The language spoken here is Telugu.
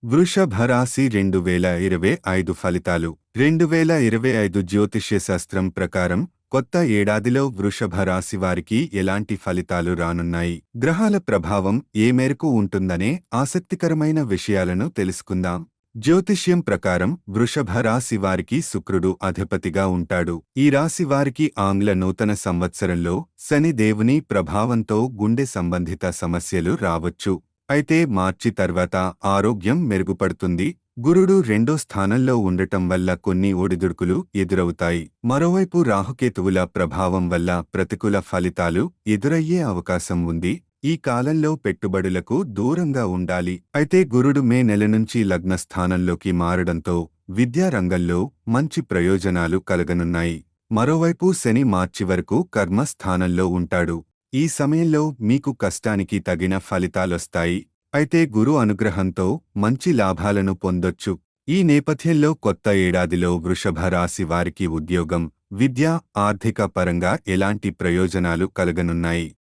వృషభ రాశి 2025 ఫలితాలు 2025 జ్యోతిష్య శాస్త్రం ప్రకారం కొత్త ఏడాదిలో వృషభ రాశి వారికి ఎలాంటి ఫలితాలు రానున్నాయి, గ్రహాల ప్రభావం ఏ మేరకు ఉంటుందనే ఆసక్తికరమైన విషయాలను తెలుసుకుందాం. జ్యోతిష్యం ప్రకారం వృషభ రాశి వారికి శుక్రుడు అధిపతిగా ఉంటాడు. ఈ రాశి వారికి ఆంగ్ల నూతన సంవత్సరంలో శని దేవుని ప్రభావంతో గుండె సంబంధిత సమస్యలు రావచ్చు. అయితే మార్చి తర్వాత ఆరోగ్యం మెరుగుపడుతుంది. గురుడు రెండో స్థానంలో ఉండటం వల్ల కొన్ని ఒడిదుడుకులు ఎదురవుతాయి. మరోవైపు రాహుకేతువుల ప్రభావం వల్ల ప్రతికూల ఫలితాలు ఎదురయ్యే అవకాశం ఉంది. ఈ కాలంలో పెట్టుబడులకు దూరంగా ఉండాలి. అయితే గురుడు మే నెల నుంచి లగ్న స్థానంలోకి మారడంతో విద్యారంగంలో మంచి ప్రయోజనాలు కలగనున్నాయి. మరోవైపు శని మార్చి వరకు కర్మ స్థానంలో ఉంటాడు. ఈ సమయంలో మీకు కష్టానికి తగిన ఫలితాలొస్తాయి. అయితే గురు అనుగ్రహంతో మంచి లాభాలను పొందొచ్చు. ఈ నేపథ్యంలో కొత్త ఏడాదిలో వృషభ రాశి వారికి ఉద్యోగం, విద్య, ఆర్థిక పరంగా ఎలాంటి ప్రయోజనాలు కలగనున్నాయి?